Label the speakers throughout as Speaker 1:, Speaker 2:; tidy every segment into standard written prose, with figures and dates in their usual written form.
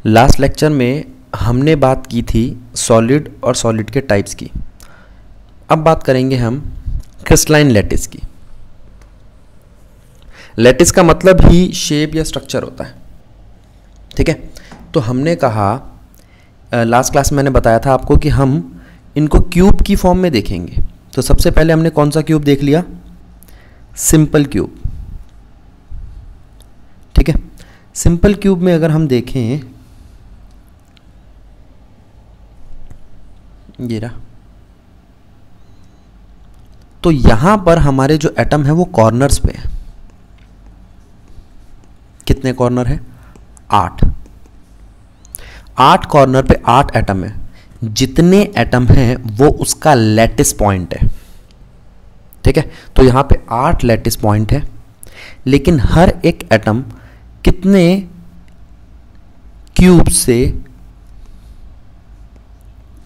Speaker 1: Last lecture में हमने बात की थी सॉलिड और सॉलिड के टाइप्स की। अब बात करेंगे हम क्रिस्टलाइन लैटिस की। लैटिस का मतलब ही शेप या स्ट्रक्चर होता है, ठीक है। तो हमने कहा लास्ट क्लास में मैंने बताया था आपको कि हम इनको क्यूब की फॉर्म में देखेंगे। तो सबसे पहले हमने कौन सा क्यूब देख लिया? सिंपल क्यूब, ठीक है। सिंपल क्यूब में अगर हम देखें, ये रहा, तो यहां पर हमारे जो एटम है वो कॉर्नर्स पे है। कितने कॉर्नर है? 8। 8 कॉर्नर पे 8 एटम है। जितने एटम हैं वो उसका लैटिस पॉइंट है, ठीक है। तो यहां पे 8 लैटिस पॉइंट है, लेकिन हर एक एटम कितने क्यूब से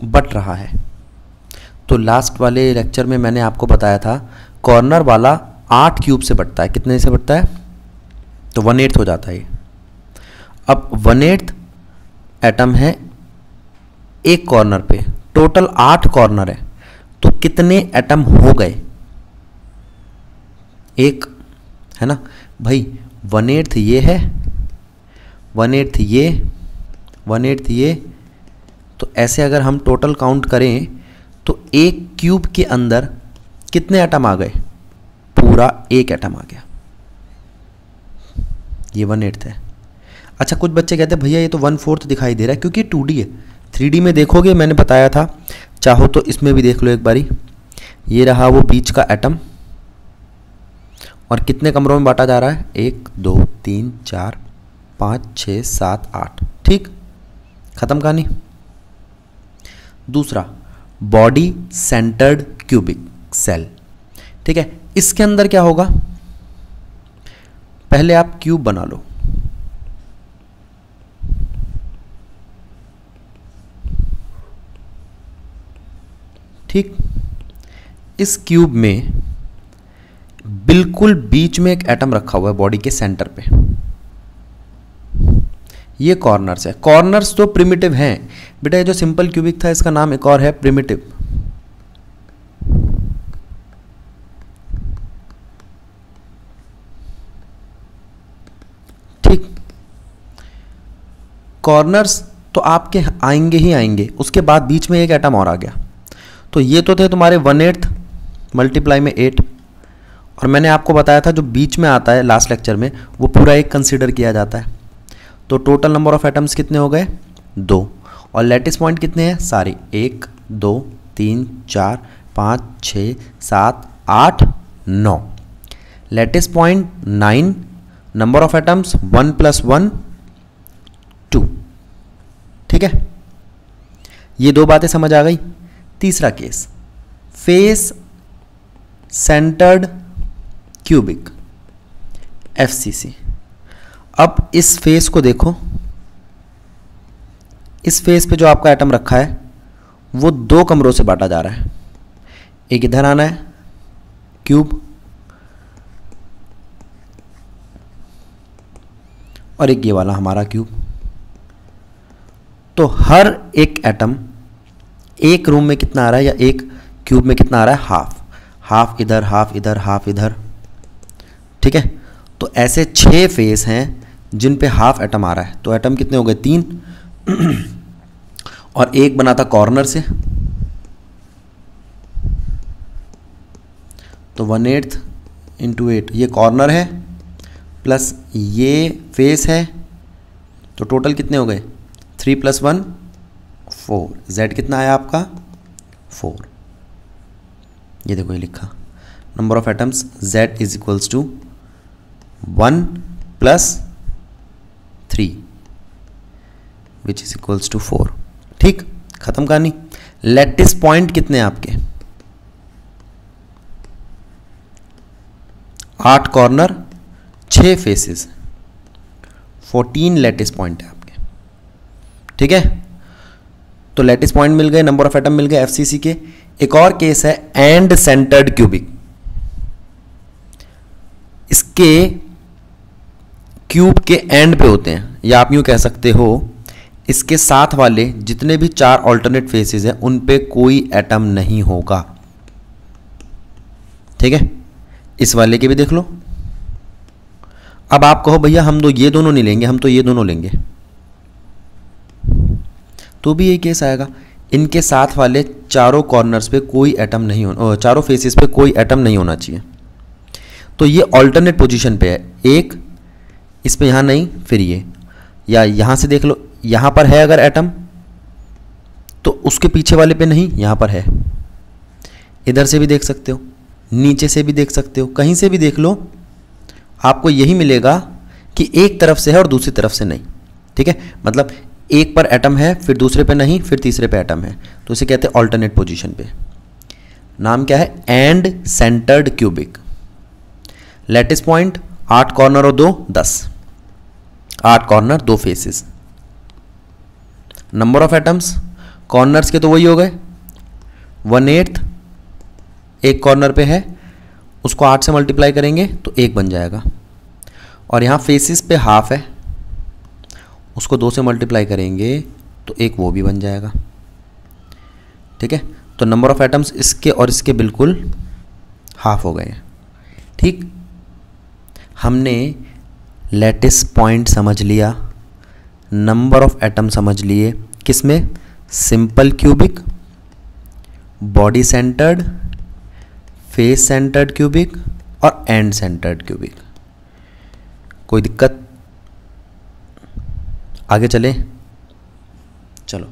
Speaker 1: बट रहा है? तो लास्ट वाले लेक्चर में मैंने आपको बताया था कॉर्नर वाला 8 क्यूब से बटता है। कितने से बटता है? तो 1/8 हो जाता है ये। अब 1/8 एटम है एक कॉर्नर पे, टोटल 8 कॉर्नर है, तो कितने एटम हो गए? एक, है ना भाई। 1/8 ये है, 1/8 ये, 1/8 ये, तो ऐसे अगर हम टोटल काउंट करें तो एक क्यूब के अंदर कितने एटम आ गए? पूरा एक एटम आ गया। ये 1/8 है। अच्छा, कुछ बच्चे कहते हैं भैया ये तो 1/4 दिखाई दे रहा है, क्योंकि 2D है। 3D में देखोगे, मैंने बताया था, चाहो तो इसमें भी देख लो एक बारी। ये रहा वो बीच का एटम, और कितने कमरों में बांटा जा रहा है? 1 2 3 4 5 6 7 8, ठीक। खत्म कहानी। दूसरा, बॉडी सेंटर्ड क्यूबिक सेल, ठीक है। इसके अंदर क्या होगा? पहले आप क्यूब बना लो, ठीक। इस क्यूब में बिल्कुल बीच में एक एटम रखा हुआ है, बॉडी के सेंटर पे। ये कॉर्नर्स है। कॉर्नर्स तो प्रिमिटिव हैं बेटा। ये जो सिंपल क्यूबिक था इसका नाम एक और है, प्रिमिटिव। ठीक। कॉर्नर्स तो आपके आएंगे ही आएंगे। उसके बाद बीच में एक एटम और आ गया, तो ये तो थे तुम्हारे 1/8 मल्टीप्लाई में 8। और मैंने आपको बताया था जो बीच में आता है लास्ट लेक्चर में, वो पूरा एक कंसीडर किया जाता है। तो टोटल नंबर ऑफ एटम्स कितने हो गए? 2। और लैटिस पॉइंट कितने हैं? सारे 1 2 3 4 5 6 7 8 9। Lattice point 9, number of atoms 1 + 1 2, ठीक है। ये दो बातें समझ आ गई। तीसरा case, face centred cubic, FCC। अब इस फेस को देखो। इस फेस पे जो आपका एटम रखा है वो 2 कमरों से बांटा जा रहा है। एक इधर आना है क्यूब, और एक ये वाला हमारा क्यूब। तो हर एक एटम एक रूम में कितना आ रहा है, या एक क्यूब में कितना आ रहा है? हाफ। हाफ इधर, हाफ इधर, हाफ इधर, ठीक है। तो ऐसे 6 फेस हैं जिन पे हाफ एटम आ रहा है। तो एटम कितने हो गए? 3। और एक बना था कॉर्नर से, तो 1/8 × 8, ये कॉर्नर है प्लस ये फेस है। तो टोटल कितने हो गए? 3 + 1 4। Z कितना आया आपका? 4। ये देखो, ये लिखा number of atoms Z = 1 + 3 which is equals to 4, ठीक। खत्म कहानी। लैटिस पॉइंट कितने हैं आपके? 8 कॉर्नर, 6 फेसेस, 14 लैटिस पॉइंट है आपके, ठीक है। तो लैटिस पॉइंट मिल गए, नंबर ऑफ एटम मिल गए FCC के। एक और केस है एंड सेंटर्ड क्यूबिक। इसके क्यूब के एंड पे होते हैं, या आप यूं कह सकते हो इसके साथ वाले जितने भी 4 ऑल्टरनेट फेसेस हैं उन पे कोई एटम नहीं होगा। ठीक है, इस वाले के भी देख लो। अब आप कहो भैया हम तो ये दोनों नहीं लेंगे, हम तो ये दोनों लेंगे, तो भी यही केस आएगा। इनके साथ वाले चारों कॉर्नर्स पे कोई एटम नहीं होना, चारों फेसेस पे कोई एटम नहीं होना चाहिए। तो ये ऑल्टरनेट पोजीशन पे है, एक इस पे यहाँ नहीं, फिर ये, या यहाँ से देख लो, यहाँ पर है अगर एटम तो उसके पीछे वाले पे नहीं, यहाँ पर है। इधर से भी देख सकते हो, नीचे से भी देख सकते हो, कहीं से भी देख लो, आपको यही मिलेगा कि एक तरफ से है और दूसरी तरफ से नहीं। ठीक है, मतलब एक पर एटम है, फिर दूसरे पे नहीं, फिर तीसरे पे एटम है, तो इसे कहते हैं ऑल्टरनेट पोजीशन पे। नाम क्या है? And centred cubic. Lattice point 8 corner और 2 10, 8 corner 2 faces. Number of atoms corners के तो वही हो गए, 1/8 एक कॉर्नर पे है, उसको 8 से मल्टीप्लाई करेंगे तो 1 बन जाएगा। और यहाँ फेसिस पे हाफ है, उसको 2 से मल्टीप्लाई करेंगे तो 1 वो भी बन जाएगा। ठीक है, तो नंबर ऑफ एटम्स इसके और इसके बिल्कुल हाफ हो गए हैं। ठीक, हमने लैटिस पॉइंट समझ लिया, नंबर ऑफ एटम समझ लिए, किसमें? Simple cubic, body centred, face centred cubic और एंड सेंटर्ड क्यूबिक। कोई दिक्कत? आगे चले? चलो,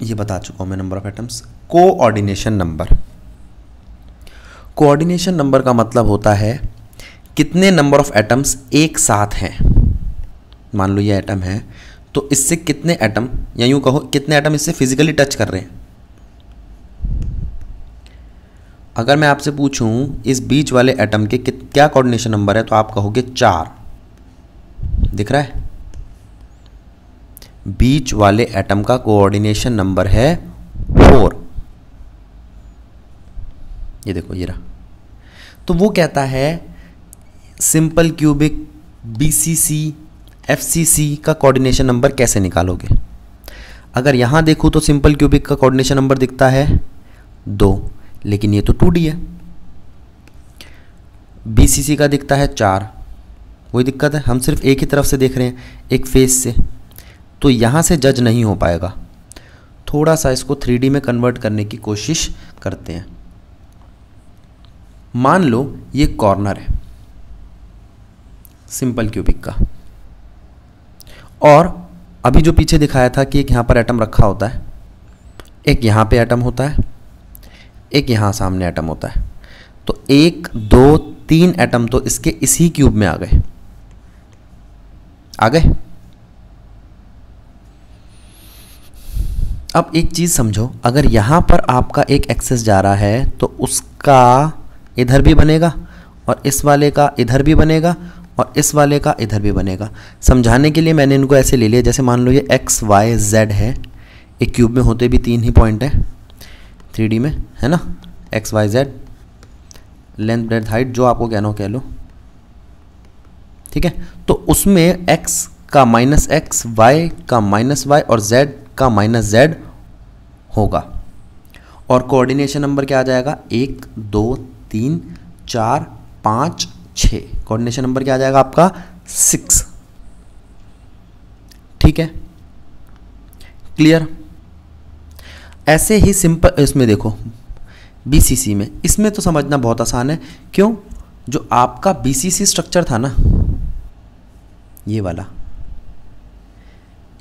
Speaker 1: ये बता चुका हूं मैं number of atoms. Coordination number. Coordination number का मतलब होता है कितने नंबर ऑफ एटम्स एक साथ हैं। मान लो ये एटम है, तो इससे कितने एटम, या यूं कहो कितने एटम इससे फिजिकली टच कर रहे हैं। अगर मैं आपसे पूछूं इस बीच वाले एटम के क्या कोऑर्डिनेशन नंबर है, तो आप कहोगे 4। दिख रहा है? बीच वाले एटम का कोऑर्डिनेशन नंबर है 4। ये देखो, ये रहा। तो वो कहता है सिंपल क्यूबिक, बीसीसी, एफसीसी का कोऑर्डिनेशन नंबर कैसे निकालोगे। अगर यहां देखूं तो सिंपल क्यूबिक का कोऑर्डिनेशन नंबर दिखता है 2, लेकिन ये तो 2D है। बीसीसी का दिखता है 4, वही दिक्कत है, हम सिर्फ एक ही तरफ से देख रहे हैं, एक फेस से, तो यहाँ से जज नहीं हो पाएगा। थोड़ा सा इसको 3D में कन्वर्ट करने की कोशिश करते हैं। मान लो ये कॉर्नर है सिंपल क्यूबिक का, और अभी जो पीछे दिखाया था कि एक यहाँ पर एटम रखा होता है, एक यहाँ पे एटम होता है, एक यहाँ सामने एटम होता है, तो 1 2 3 एटम तो इसके इसी क्यूब में आ गए। अब एक चीज़ समझो, अगर यहाँ पर आपका एक एक्सेस जा रहा है तो उसका इधर भी बनेगा, और इस वाले का इधर भी बनेगा, और इस वाले का इधर भी बनेगा। समझाने के लिए मैंने इनको ऐसे ले लिया, जैसे मान लो ये x y z है, एक क्यूब में होते भी 3 ही पॉइंट है 3D में, है ना, x y z, length breadth height, जो आपको कहना हो कह लो। ठीक है, तो उसमें x का -x, y का -y और z का -z होगा। और कोऑर्डिनेशन नंबर क्या आ जाएगा? 1 2 3 4 5 6। कोऑर्डिनेशन नंबर क्या आ जाएगा आपका? 6। ठीक है, क्लियर? ऐसे ही सिंपल इसमें देखो बीसीसी में, इसमें तो समझना बहुत आसान है। क्यों? जो आपका बीसीसी स्ट्रक्चर था ना, ये वाला,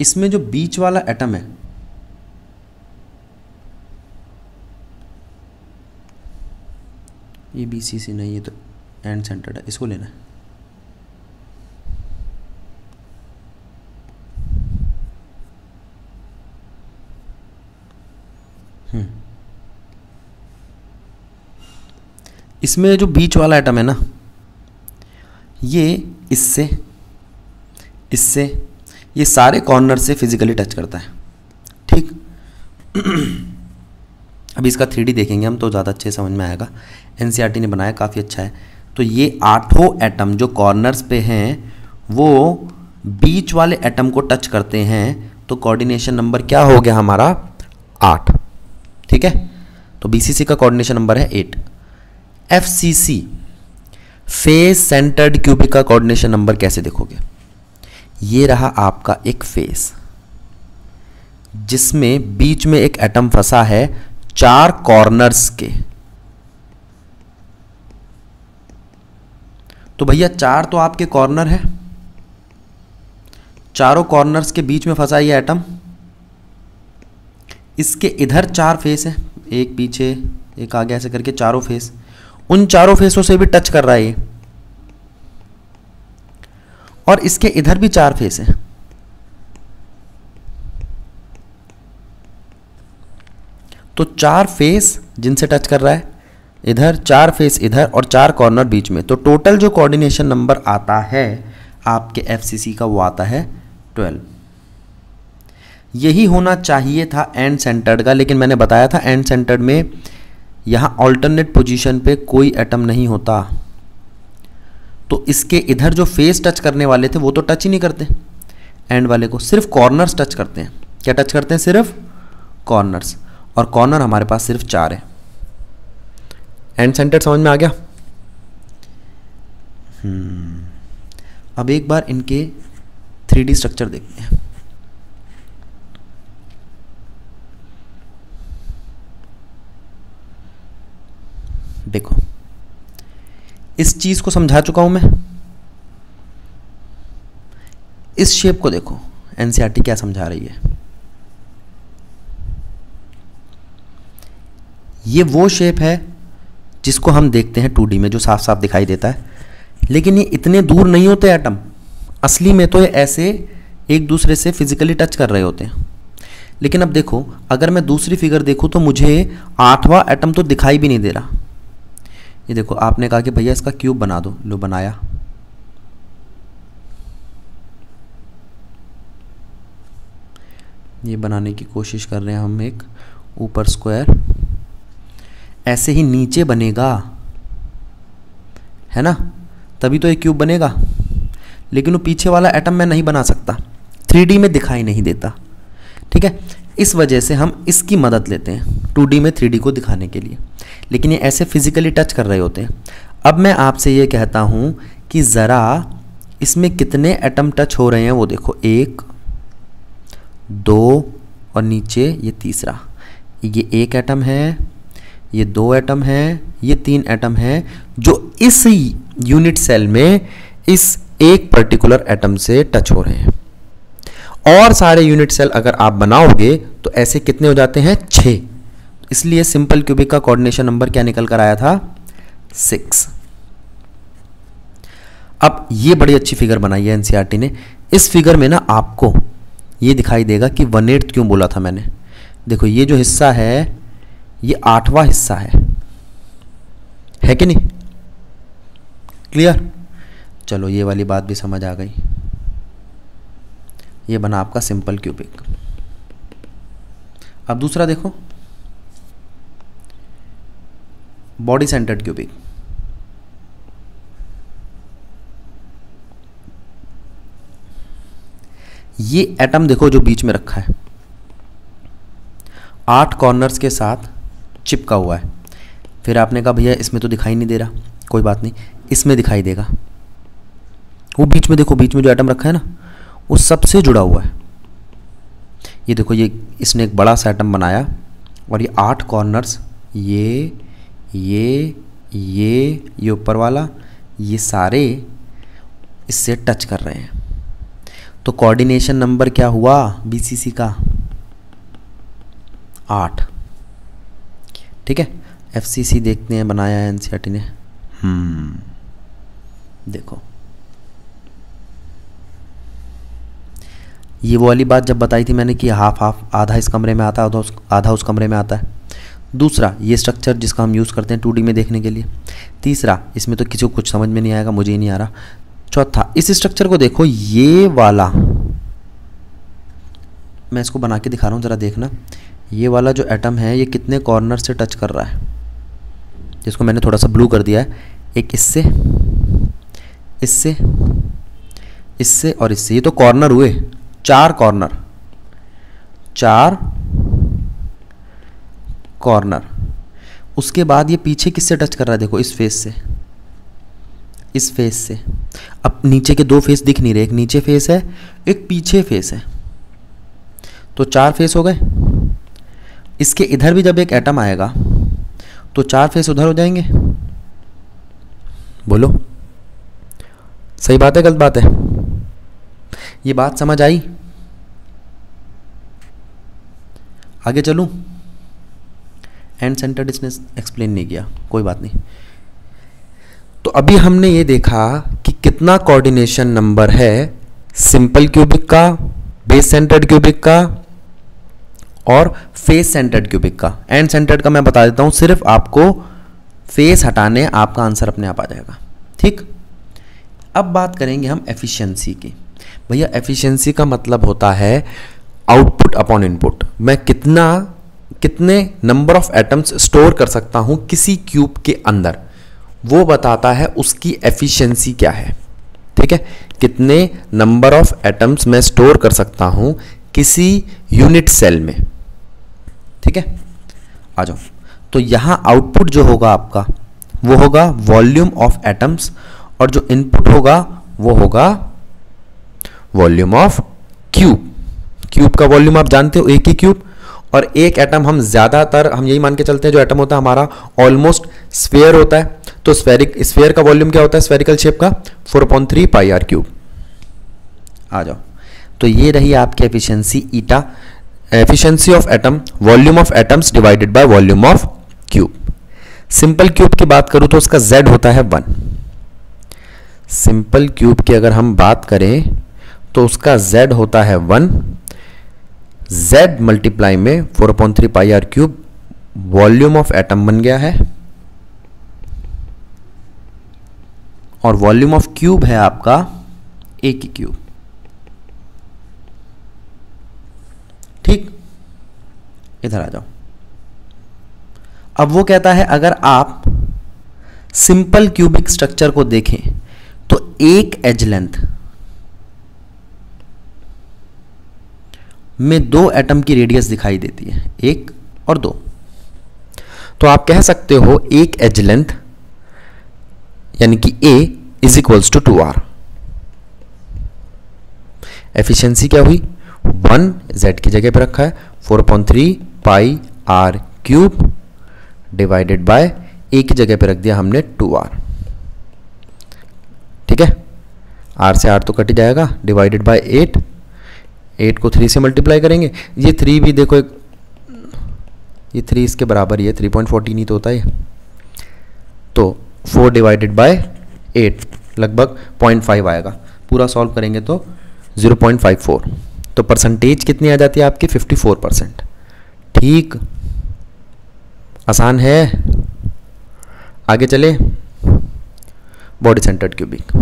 Speaker 1: इसमें जो बीच वाला एटम है, ये बीसीसी नहीं, ये तो एंड सेंटर्ड है, इसको लेना है। इसमें जो बीच वाला एटम है ना, ये इससे इससे ये सारे कॉर्नर से फिजिकली टच करता है। ठीक अभी इसका 3D देखेंगे हम तो ज़्यादा अच्छे समझ में आएगा। एनसीईआरटी ने बनाया, काफ़ी अच्छा है। तो ये 8 एटम जो कॉर्नर्स पे हैं वो बीच वाले एटम को टच करते हैं तो कोऑर्डिनेशन नंबर क्या हो गया हमारा 8। ठीक है, तो बीसीसी का कोऑर्डिनेशन नंबर है 8। एफसीसी फेस सेंटर्ड क्यूबिक का कोऑर्डिनेशन नंबर कैसे देखोगे? ये रहा आपका एक फेस जिसमें बीच में एक एटम फंसा है 4 कॉर्नर्स के। तो भैया 4 तो आपके कॉर्नर है, चारों कॉर्नर्स के बीच में फंसा ये एटम। इसके इधर 4 फेस है, एक पीछे एक आगे ऐसे करके चारों फेस, उन चारों फेसों से भी टच कर रहा है ये। और इसके इधर भी 4 फेस है। तो 4 फेस जिनसे टच कर रहा है इधर, 4 फेस इधर और 4 कॉर्नर बीच में। तो टोटल जो कोऑर्डिनेशन नंबर आता है आपके एफसीसी का वो आता है 12। यही होना चाहिए था एंड सेंटर्ड का, लेकिन मैंने बताया था एंड सेंटर्ड में यहां ऑल्टरनेट पोजीशन पे कोई एटम नहीं होता। तो इसके इधर जो फेस टच करने वाले थे वो तो टच ही नहीं करते एंड वाले को, सिर्फ कॉर्नर्स टच करते हैं। क्या टच करते हैं? सिर्फ कॉर्नर्स, और कॉर्नर हमारे पास सिर्फ 4 है। एंड सेंटर समझ में आ गया? अब एक बार इनके 3D स्ट्रक्चर देखते हैं। देखो, इस चीज को समझा चुका हूं मैं। इस शेप को देखो, एनसीईआरटी क्या समझा रही है। ये वो शेप है जिसको हम देखते हैं 2D में, जो साफ साफ दिखाई देता है, लेकिन ये इतने दूर नहीं होते एटम। असली में तो ये ऐसे एक दूसरे से फिजिकली टच कर रहे होते हैं। लेकिन अब देखो, अगर मैं दूसरी फिगर देखूं तो मुझे 8वां एटम तो दिखाई भी नहीं दे रहा। ये देखो, आपने कहा कि भैया इसका क्यूब बना दो, लो बनाया। ये बनाने की कोशिश कर रहे हैं हम एक ऊपर स्क्वायर, ऐसे ही नीचे बनेगा, है ना, तभी तो ये क्यूब बनेगा। लेकिन वो पीछे वाला एटम मैं नहीं बना सकता, 3D में दिखाई नहीं देता। ठीक है, इस वजह से हम इसकी मदद लेते हैं 2D में 3D को दिखाने के लिए, लेकिन ये ऐसे फिजिकली टच कर रहे होते हैं। अब मैं आपसे ये कहता हूँ कि ज़रा इसमें कितने एटम टच हो रहे हैं वो देखो, 1 2 और नीचे ये तीसरा, ये 1 एटम है, ये 2 एटम है, ये 3 एटम है, जो इस यूनिट सेल में इस एक पर्टिकुलर एटम से टच हो रहे हैं। और सारे यूनिट सेल अगर आप बनाओगे तो ऐसे कितने हो जाते हैं? 6। इसलिए सिंपल क्यूबिक का कोऑर्डिनेशन नंबर क्या निकल कर आया था? 6। अब ये बड़ी अच्छी फिगर बनाई है एनसीईआरटी ने। इस फिगर में ना आपको ये दिखाई देगा कि 1/8 क्यों बोला था मैंने। देखो, ये जो हिस्सा है ये 8वां हिस्सा है कि नहीं? क्लियर? चलो, ये वाली बात भी समझ आ गई। ये बना आपका सिंपल क्यूबिक। अब दूसरा देखो, बॉडी सेंटर्ड क्यूबिक। ये एटम देखो जो बीच में रखा है, 8 कॉर्नर्स के साथ चिपका हुआ है। फिर आपने कहा भैया इसमें तो दिखाई नहीं दे रहा, कोई बात नहीं, इसमें दिखाई देगा। वो बीच में देखो, बीच में जो एटम रखा है ना, वो सबसे जुड़ा हुआ है। ये देखो, ये इसने एक बड़ा सा एटम बनाया और ये 8 कॉर्नर्स, ये ऊपर वाला, ये सारे इससे टच कर रहे हैं। तो कोऑर्डिनेशन नंबर क्या हुआ बीसीसी का? 8। ठीक है, एफसीसी देखते हैं, बनाया है एनसीईआरटी ने। देखो, ये वो वाली बात जब बताई थी मैंने कि हाफ आधा इस कमरे में आता है, आधा उस कमरे में आता है। दूसरा, ये स्ट्रक्चर जिसका हम यूज़ करते हैं 2D में देखने के लिए। तीसरा, इसमें तो किसी को कुछ समझ में नहीं आएगा, मुझे ही नहीं आ रहा। चौथा, इस स्ट्रक्चर को देखो, ये वाला मैं इसको बना के दिखा रहा हूँ, ज़रा देखना। ये वाला जो एटम है ये कितने कॉर्नर से टच कर रहा है, जिसको मैंने थोड़ा सा ब्लू कर दिया है। एक इससे, इससे और इससे, ये तो कॉर्नर हुए, 4 कॉर्नर, 4 कॉर्नर। उसके बाद ये पीछे किससे टच कर रहा है, देखो इस फेस से, इस फेस से। अब नीचे के 2 फेस दिख नहीं रहे, एक नीचे फेस है, एक पीछे फेस है, तो 4 फेस हो गए। इसके इधर भी जब एक एटम आएगा तो 4 फेस उधर हो जाएंगे। बोलो सही बात है गलत बात है? ये बात समझ आई? आगे चलूं? एंड सेंटर्ड इसने एक्सप्लेन नहीं किया, कोई बात नहीं। तो अभी हमने ये देखा कि कितना कोऑर्डिनेशन नंबर है सिंपल क्यूबिक का, बेस सेंटर्ड क्यूबिक का और फेस सेंटर्ड क्यूबिक का। एंड सेंटर्ड का मैं बता देता हूं, सिर्फ आपको फेस हटाने आपका आंसर अपने आप आ जाएगा। ठीक, अब बात करेंगे हम एफिशिएंसी की। भैया एफिशिएंसी का मतलब होता है आउटपुट अपॉन इनपुट। मैं कितने नंबर ऑफ एटम्स स्टोर कर सकता हूं किसी क्यूब के अंदर, वो बताता है उसकी एफिशिएंसी क्या है। ठीक है, कितने नंबर ऑफ एटम्स मैं स्टोर कर सकता हूं किसी यूनिट सेल में। ठीक है, आ जाओ। तो यहां आउटपुट जो होगा आपका वो होगा वॉल्यूम ऑफ एटम्स, और जो इनपुट होगा वो होगा वॉल्यूम ऑफ क्यूब। क्यूब का वॉल्यूम आप जानते हो, एक ही क्यूब, और एक एटम हम ज़्यादातर हम यही मान के चलते हैं जो एटम होता है हमारा ऑलमोस्ट स्फेयर होता है। तो स्फेयर का वॉल्यूम क्या होता है स्फेरिकल शेप का, 4/3 पाई आर क्यूब। आ जाओ, तो ये रही आपकी efficiency eta, efficiency of atom, volume of atoms divided by volume of cube. Simple cube की बात करूं तो उसका z होता है 1। सिंपल क्यूब की अगर हम बात करें तो उसका z होता है 1। z मल्टीप्लाई में 4/3 pi r cube, volume of atom बन गया है, और वॉल्यूम ऑफ क्यूब है आपका एक ही क्यूब। ठीक, इधर आ जाओ। अब वो कहता है अगर आप सिंपल क्यूबिक स्ट्रक्चर को देखें तो एक एज लेंथ में 2 एटम की रेडियस दिखाई देती है, 1 और 2। तो आप कह सकते हो एक एज लेंथ यानी कि A is equals to 2R। Efficiency क्या हुई, 1 Z की जगह पे रखा है, 4/3 pi r cube divided by A की जगह पे रख दिया हमने 2R। ठीक है, R से R तो कट ही जाएगा, डिवाइडेड बाय 8, 8 को 3 से मल्टीप्लाई करेंगे। ये 3 भी देखो एक, ये 3 इसके बराबर ही है, 3.14 ही तो होता है। तो 4 डिवाइडेड बाय 8 लगभग 0.5 आएगा, पूरा सॉल्व करेंगे तो 0.54। तो परसेंटेज कितनी आ जाती है आपकी, 54%। ठीक, आसान है। आगे चले, बॉडी सेंटर्ड क्यूबिक।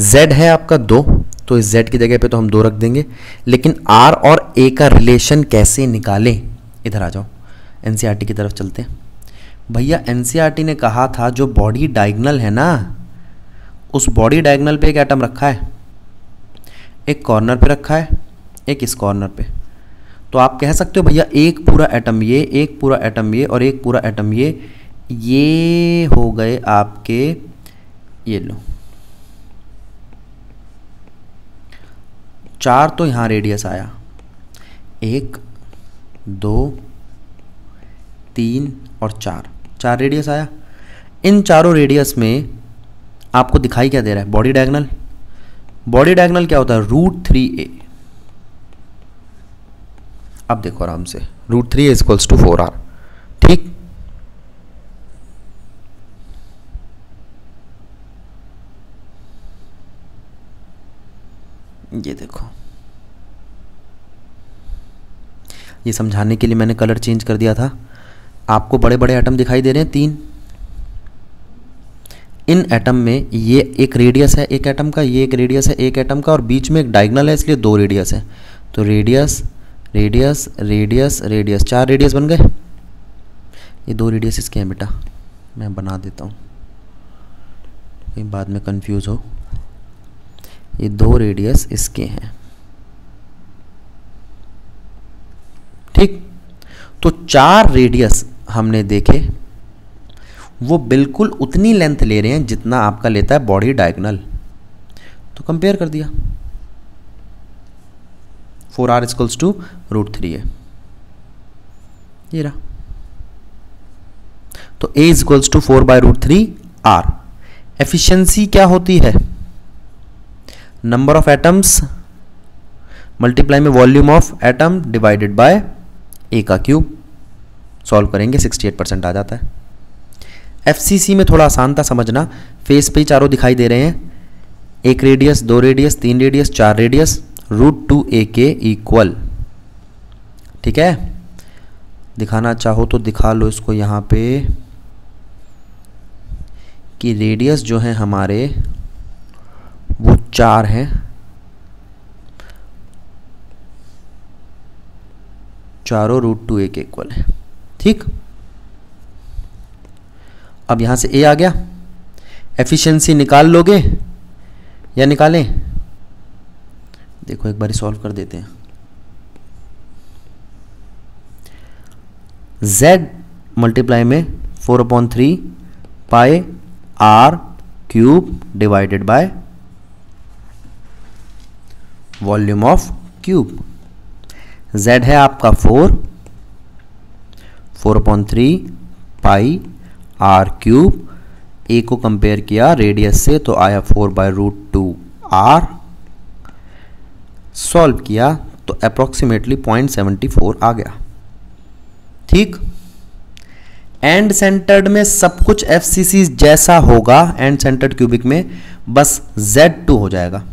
Speaker 1: Z है आपका 2, तो इस Z की जगह पे तो हम 2 रख देंगे, लेकिन R और A का रिलेशन कैसे निकालें, इधर आ जाओ, NCERT की तरफ चलते हैं। भैया NCERT ने कहा था जो बॉडी डायगोनल है ना, उस बॉडी डायगोनल पे एक एटम रखा है, एक कॉर्नर पे रखा है, एक इस कॉर्नर पे। तो आप कह सकते हो भैया एक पूरा एटम ये, एक पूरा एटम ये, और एक पूरा एटम ये हो गए आपके, ये लो 4 तो यहाँ रेडियस आया, 1 2 3 और 4 रेडियस आया। इन चारों रेडियस में आपको दिखाई क्या दे रहा है, बॉडी डायगोनल। बॉडी डायगोनल क्या होता है, √3a। अब देखो आराम से, √3a इक्वल्स टू 4R। ठीक, ये देखो, ये समझाने के लिए मैंने कलर चेंज कर दिया था। आपको बड़े बड़े एटम दिखाई दे रहे हैं 3। इन एटम में ये एक रेडियस है एक एटम का, ये एक रेडियस है एक एटम का, और बीच में एक डायगोनल है, इसलिए 2 रेडियस है। तो radius radius radius radius, 4 radius बन गए। ये 2 रेडियस इसके हैं बेटा, मैं बना देता हूँ कहीं बाद में कंफ्यूज हो। ये 2 रेडियस इसके हैं, ठीक। तो 4 रेडियस हमने देखे, वो बिल्कुल उतनी लेंथ ले रहे हैं जितना आपका लेता है बॉडी डायगोनल, तो कंपेयर कर दिया। 4r इक्वल्स टू √3 है, ये रहा। तो a equals to 4/√3 r। Efficiency क्या होती है? नंबर ऑफ एटम्स मल्टीप्लाई में volume of atom divided by a का क्यूब। सॉल्व करेंगे 68% आ जाता है। एफसीसी में थोड़ा आसान था समझना, फेस पे ही चारों दिखाई दे रहे हैं, 1 radius, 2 radius, 3 radius, 4 radius, √2a के इक्वल, ठीक है। दिखाना चाहो तो दिखा लो इसको यहाँ पे कि रेडियस जो है हमारे वो 4 हैं, चारों √2a के इक्वल है, ठीक। अब यहां से a आ गया, एफिशिएंसी निकाल लोगे या निकालें? देखो एक बार सॉल्व कर देते हैं। z मल्टीप्लाई में 4/3 पाई r cube divided by volume of cube. z है आपका 4/3 पाई r क्यूब, a को कंपेयर किया रेडियस से तो आया 4/√2 r। सॉल्व किया तो अप्रोक्सीमेटली 0.74 आ गया, ठीक। एंड सेंटर्ड में सब कुछ एफसीसी जैसा होगा, एंड सेंटर्ड क्यूबिक में बस Z2 हो जाएगा।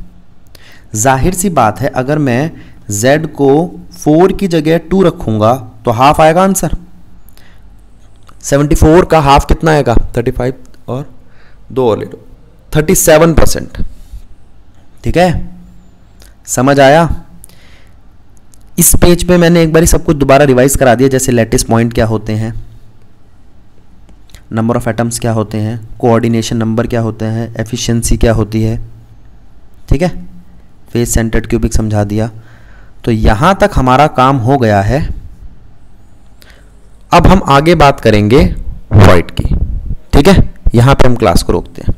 Speaker 1: जाहिर सी बात है अगर मैं Z को 4 की जगह 2 रखूंगा तो हाफ आएगा आंसर। 74 का हाफ कितना आएगा? 35 और 2 और ले लो, 37%, ठीक है। समझ आया? इस पेज पे मैंने एक बार सब कुछ दोबारा रिवाइज करा दिया, जैसे लैटिस पॉइंट क्या होते हैं, नंबर ऑफ एटम्स क्या होते हैं, कोऑर्डिनेशन नंबर क्या होते हैं, एफिशिएंसी क्या होती है, ठीक है। फेस सेंटर्ड क्यूबिक समझा दिया। तो यहां तक हमारा काम हो गया है। अब हम आगे बात करेंगे वॉइड की, ठीक है। यहां पे हम क्लास को रोकते हैं।